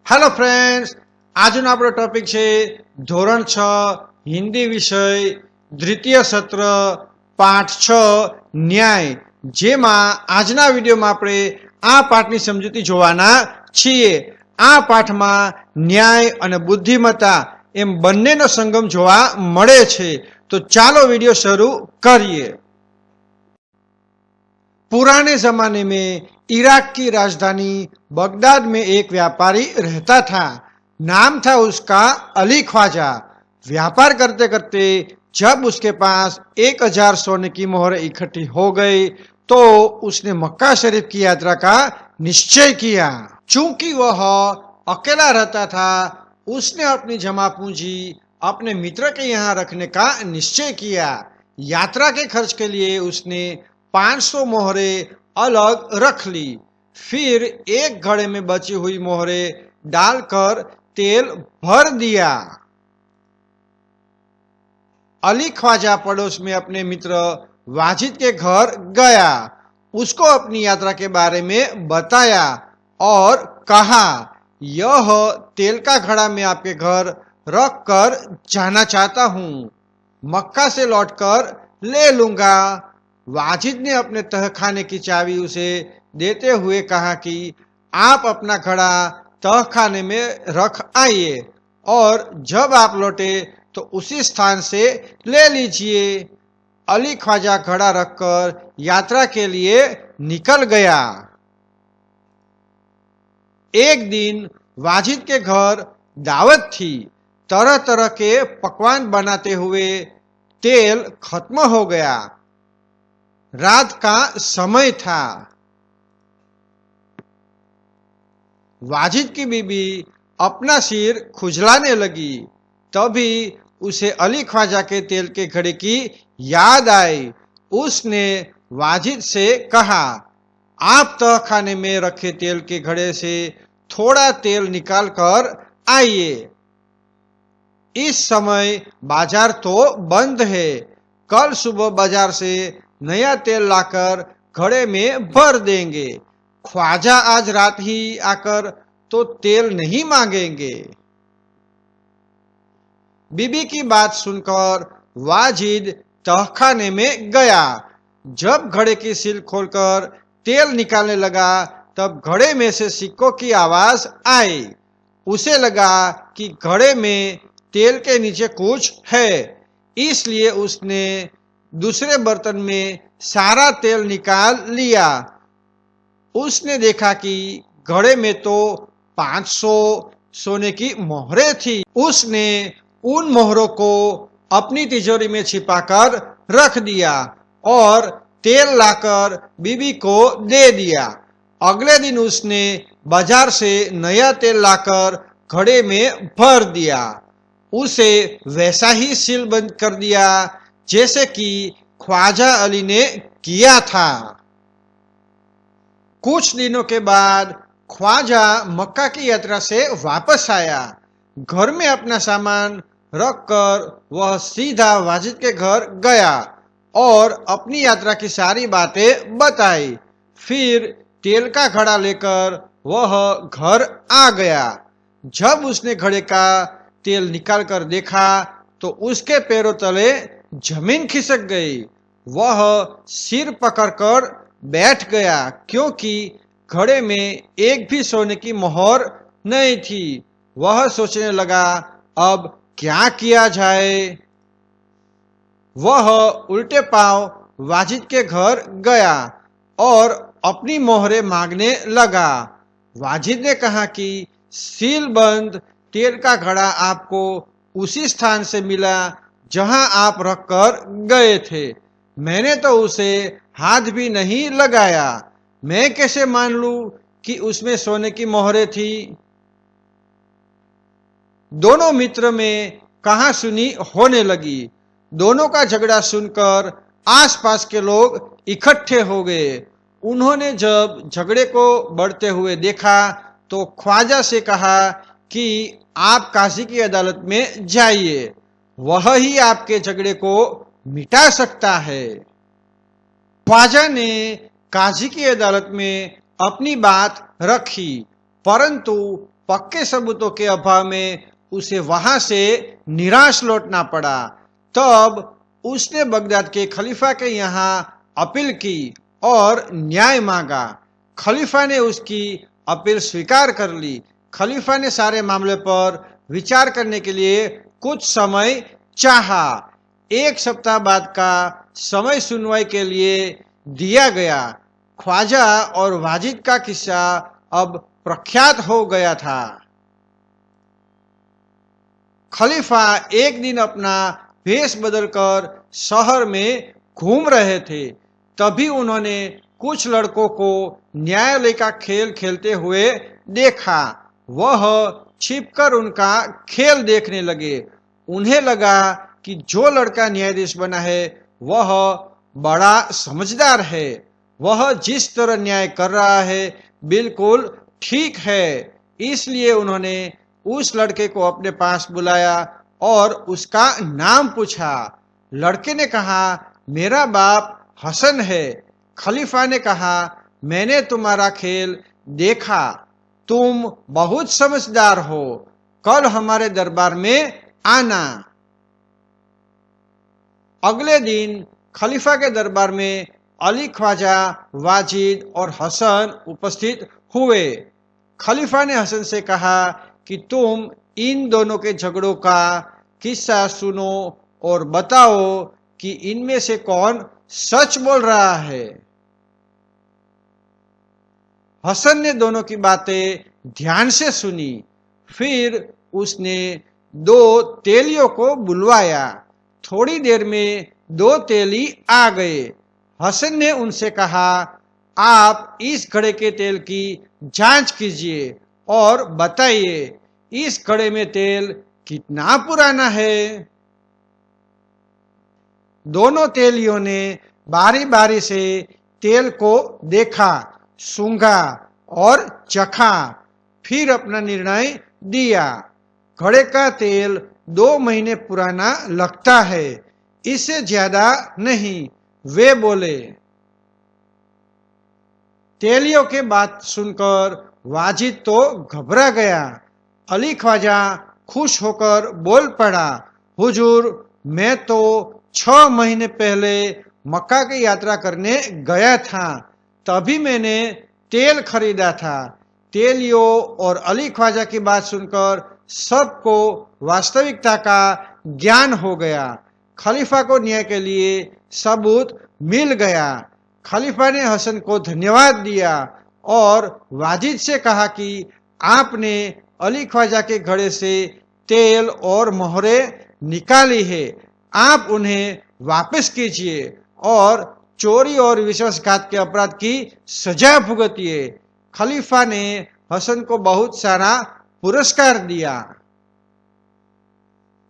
Hello friends, આજનો આપણો topic છે ધોરણ 6 હિન્દી વિષય દ્વિતીય સત્ર પાઠ 6 ન્યાય, જેમાં આજના વિડીયોમાં આપણે આ પાઠની સમજૂતી જોવાના છીએ। આ પાઠમાં ન્યાય અને બુદ્ધિમત્તા એમ બંનેનો સંગમ જોવા મળે છે। તો ચાલો વિડીયો શરૂ કરીએ। पुराने जमाने में इराक की राजधानी बगदाद में एक व्यापारी रहता था। नाम था उसका अली ख्वाजा। व्यापार करते करते जब उसके पास 1000 सोने की मोहरें इकट्ठी हो गई तो उसने मक्का शरीफ की यात्रा का निश्चय किया। चूंकि वह अकेला रहता था, उसने अपनी जमा पूंजी अपने मित्र के यहाँ रखने का निश्चय किया। यात्रा के खर्च के लिए उसने 500 मोहरें अलग रख ली। फिर एक घड़े में बची हुई मोहरें डालकर तेल भर दिया। अली ख्वाजा पड़ोस में अपने मित्र वाजिद के घर गया, उसको अपनी यात्रा के बारे में बताया और कहा, यह तेल का घड़ा मैं आपके घर रख कर जाना चाहता हूँ, मक्का से लौटकर ले लूंगा। वाजिद ने अपने तहखाने की चाबी उसे देते हुए कहा कि आप अपना घड़ा तहखाने में रख आइए और जब आप लौटे तो उसी स्थान से ले लीजिए। अली ख्वाजा घड़ा रखकर यात्रा के लिए निकल गया। एक दिन वाजिद के घर दावत थी। तरह तरह के पकवान बनाते हुए तेल खत्म हो गया। रात का समय था। वाजिद की बीबी अपना सिर खुजलाने लगी। तभी उसे अली ख्वाजा के तेल के घड़े की याद आई। उसने वाजिद से कहा, आप तहखाने में रखे तेल के घड़े से थोड़ा तेल निकाल कर आइए। इस समय बाजार तो बंद है। कल सुबह बाजार से नया तेल लाकर घड़े में भर देंगे। ख्वाजा आज रात ही आकर तो तेल नहीं मांगेंगे। बीबी की बात सुनकर वाजिद तहखाने में गया। जब घड़े की सील खोलकर तेल निकालने लगा तब घड़े में से सिक्कों की आवाज आई। उसे लगा कि घड़े में तेल के नीचे कुछ है, इसलिए उसने दूसरे बर्तन में सारा तेल निकाल लिया। उसने देखा कि घड़े में तो 500 सोने की मोहरें थी। उसने उन मोहरों को अपनी तिजोरी में छिपाकर रख दिया और तेल लाकर बीबी को दे दिया। अगले दिन उसने बाजार से नया तेल लाकर घड़े में भर दिया। उसे वैसा ही सील बंद कर दिया जैसे कि ख्वाजा अली ने किया था। कुछ दिनों के बाद ख्वाजा मक्का की यात्रा से वापस आया। घर में अपना सामान रखकर वह सीधा वाजिद के घर गया और अपनी यात्रा की सारी बातें बताई। फिर तेल का घड़ा लेकर वह घर आ गया। जब उसने घड़े का तेल निकाल कर देखा तो उसके पैरों तले जमीन खिसक गई। वह सिर पकड़कर बैठ गया क्योंकि घड़े में एक भी सोने की मोहर नहीं थी। वह सोचने लगा, अब क्या किया जाए। वह उल्टे पांव वाजिद के घर गया और अपनी मोहरें मांगने लगा। वाजिद ने कहा कि सील बंद तेल का घड़ा आपको उसी स्थान से मिला जहां आप रखकर गए थे। मैंने तो उसे हाथ भी नहीं लगाया। मैं कैसे मान लूं कि उसमें सोने की मोहरें थी। दोनों मित्र में कहासुनी होने लगी। दोनों का झगड़ा सुनकर आसपास के लोग इकट्ठे हो गए। उन्होंने जब झगड़े को बढ़ते हुए देखा तो ख्वाजा से कहा कि आप काजी की अदालत में जाइए, वह ही आपके झगड़े को मिटा सकता है। ख्वाजा ने काजी की अदालत में अपनी बात रखी, परंतु पक्के सबूतों के अभाव में उसे वहां से निराश लौटना पड़ा। तब उसने बगदाद के खलीफा के यहाँ अपील की और न्याय मांगा। खलीफा ने उसकी अपील स्वीकार कर ली। खलीफा ने सारे मामले पर विचार करने के लिए कुछ समय चाहा। 1 सप्ताह बाद का समय सुनवाई के लिए दिया गया। ख्वाजा और वाजिद का किस्सा अब प्रख्यात हो गया था। खलीफा एक दिन अपना भेष बदलकर शहर में घूम रहे थे। तभी उन्होंने कुछ लड़कों को न्यायालय का खेल खेलते हुए देखा। वह छिपकर उनका खेल देखने लगे। उन्हें लगा कि जो लड़का न्यायाधीश बना है वह बड़ा समझदार है। वह जिस तरह न्याय कर रहा है बिल्कुल ठीक है। इसलिए उन्होंने उस लड़के को अपने पास बुलाया और उसका नाम पूछा। लड़के ने कहा, मेरा बाप हसन है। खलीफा ने कहा, मैंने तुम्हारा खेल देखा। तुम बहुत समझदार हो। कल हमारे दरबार में आना। अगले दिन खलीफा के दरबार में अली, ख्वाजा, वाजिद और हसन उपस्थित हुए। खलीफा ने हसन से कहा कि तुम इन दोनों के झगड़ों का किस्सा सुनो और बताओ कि इनमें से कौन सच बोल रहा है। हसन ने दोनों की बातें ध्यान से सुनी। फिर उसने 2 तेलियों को बुलवाया। थोड़ी देर में 2 तेली आ गए। हसन ने उनसे कहा, आप इस घड़े के तेल की जांच कीजिए और बताइए इस घड़े में तेल कितना पुराना है। दोनों तेलियों ने बारी बारी से तेल को देखा, सूंघा और चखा। फिर अपना निर्णय दिया। घड़े का तेल 2 महीने पुराना लगता है, इससे ज्यादा नहीं, वे बोले। तेलियों के बात सुनकर वाजिद तो घबरा गया। अली, ख्वाजा खुश होकर बोल पड़ा, हुजूर, मैं तो 6 महीने पहले मक्का की यात्रा करने गया था। तभी मैंने तेल खरीदा था। तेलियों और अली, ख्वाजा की बात सुनकर सबको वास्तविकता का ज्ञान हो गया। खलीफा को न्याय के लिए सबूत मिल गया। खलीफा ने हसन को धन्यवाद दिया और वाजिद से कहा कि आपने अली, ख्वाजा के घड़े से तेल और मोहरे निकाली है। आप उन्हें वापस कीजिए और चोरी और विश्वासघात के अपराध की सजा भुगतिए। खलीफा ने हसन को बहुत सारा पुरस्कार दिया।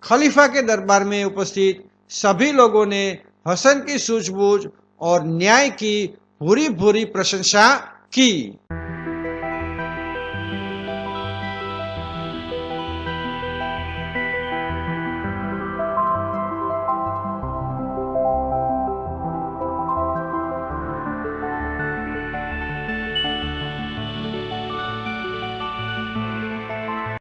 खलीफा के दरबार में उपस्थित सभी लोगों ने हसन की सूझबूझ और न्याय की भूरी भूरी प्रशंसा की।